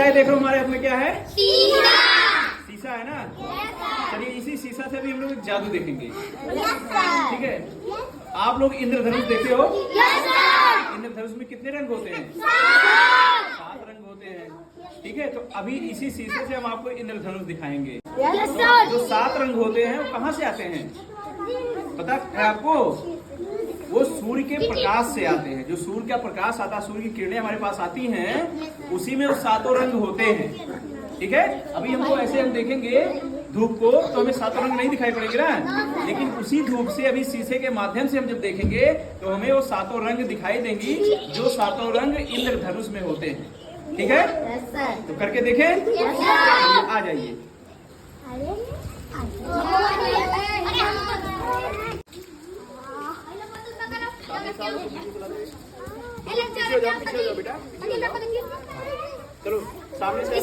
है देख लो हमारे हाथ में क्या है? शीशा। शीशा है ना? चलिए इसी शीशा से भी हम लोग जादू देखेंगे। ठीक है, आप लोग इंद्रधनुष देखे हो? इंद्रधनुष में कितने रंग होते हैं? 7 रंग होते हैं। ठीक है, तो अभी इसी शीशे से हम आपको इंद्रधनुष दिखाएंगे। जो 7 रंग होते हैं वो कहाँ से आते हैं पता है आपको? वो सूर्य के प्रकाश से आते हैं। जो सूर्य का प्रकाश आता है, सूर्य की किरणें हमारे पास आती हैं, उसी में वो 7 रंग होते हैं। ठीक है, अभी हमको ऐसे हम देखेंगे धूप को तो हमें 7 रंग नहीं दिखाई पड़ेंगे ना, लेकिन उसी धूप से अभी शीशे के माध्यम से हम जब देखेंगे तो हमें वो 7 रंग दिखाई देंगी, जो 7 रंग इंद्रधनुष में होते हैं। ठीक है, तो करके देखें। आ जाइए। बेटा चलो सामने से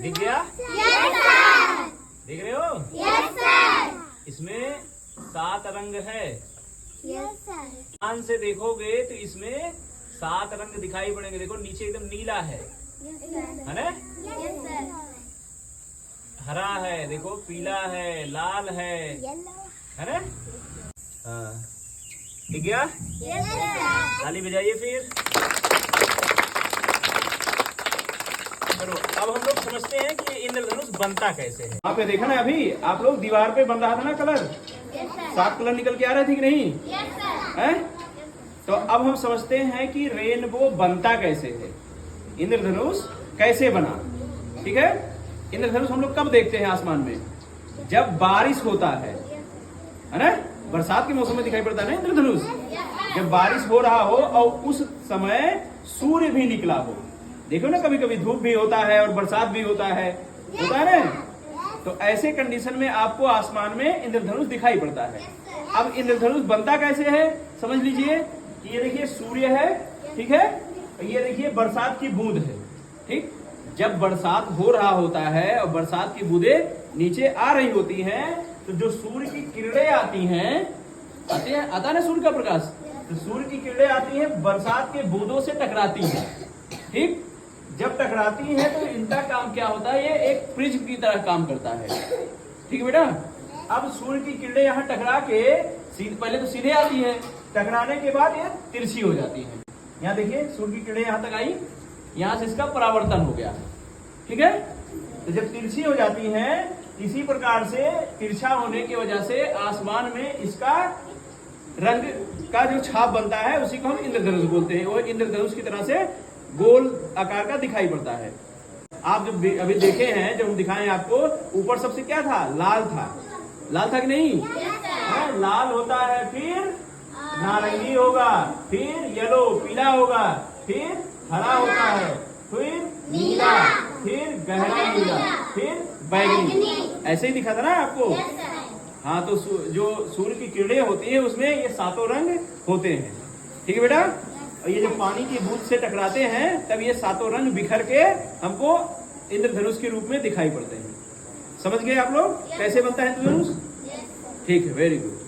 दिख गया? देख रहे हो? इसमें 7 रंग है। ध्यान से देखोगे तो इसमें 7 रंग दिखाई पड़ेंगे। देखो नीचे एकदम नीला है ना? हरा है, देखो पीला है, लाल है ना? हाँ, ठीक गया? ताली बजाइए फिर। चलो अब हम लोग समझते हैं कि इंद्रधनुष बनता कैसे है। आपने देखा ना अभी आप लोग दीवार पे बन रहा था ना कलर, 7 कलर निकल के आ रहे थे कि नहीं? है? तो अब हम समझते हैं कि रेनबो बनता कैसे है, इंद्रधनुष कैसे बना। ठीक है, इंद्रधनुष हम लोग कब देखते हैं आसमान में? जब बारिश होता है ना? बरसात के मौसम में दिखाई पड़ता है ना इंद्रधनुष। जब बारिश हो रहा हो और उस समय सूर्य भी निकला हो। देखो ना, कभी कभी धूप भी होता है और बरसात भी होता है ना? तो ऐसे कंडीशन में आपको आसमान में इंद्रधनुष दिखाई पड़ता है। अब इंद्रधनुष बनता कैसे है समझ लीजिए। ये देखिए सूर्य है, ठीक है, ये देखिए बरसात की बूंद है। ठीक, जब बरसात हो रहा होता है और बरसात की बूंदें नीचे आ रही होती हैं, तो जो सूर्य की किरणें आती हैं, आता है ना सूर्य का प्रकाश, तो सूर्य की किरणें आती हैं, बरसात के बूंदों से टकराती हैं। ठीक, जब टकराती हैं तो इनका काम क्या होता है? ये एक प्रिज्म की तरह काम करता है। ठीक है बेटा, अब सूर्य की किरणें यहाँ टकरा के पहले तो सीधे आती है, टकराने के बाद ये तिरछी हो जाती है। यहाँ देखिए सूर्य की किरणें यहाँ तक आई, यहाँ से इसका परावर्तन हो गया। ठीक है, तो जब तिरछी हो जाती हैं, इसी प्रकार से तिरछा होने की वजह से आसमान में इसका रंग का जो छाप बनता है उसी को हम इंद्रधनुष बोलते हैं। वो इंद्रधनुष की तरह से गोल आकार का दिखाई पड़ता है। आप जब अभी देखे हैं, जब हम दिखाएं आपको, ऊपर सबसे क्या था? लाल था। लाल था कि नहीं? लाल होता है, फिर नारंगी होगा, फिर येलो पीला होगा, फिर हरा होता है, फिर नीला, फिर गहरा नीला, फिर बैगनी। ऐसे ही दिखा था ना आपको? हाँ, तो जो सूर्य की किरणें होती है उसमें ये 7 रंग होते हैं। ठीक है बेटा, और ये जब पानी की बूंद से टकराते हैं तब ये 7 रंग बिखर के हमको इंद्रधनुष के रूप में दिखाई पड़ते हैं। समझ गए आप लोग कैसे बनता है इंद्रधनुष? ठीक है, वेरी गुड।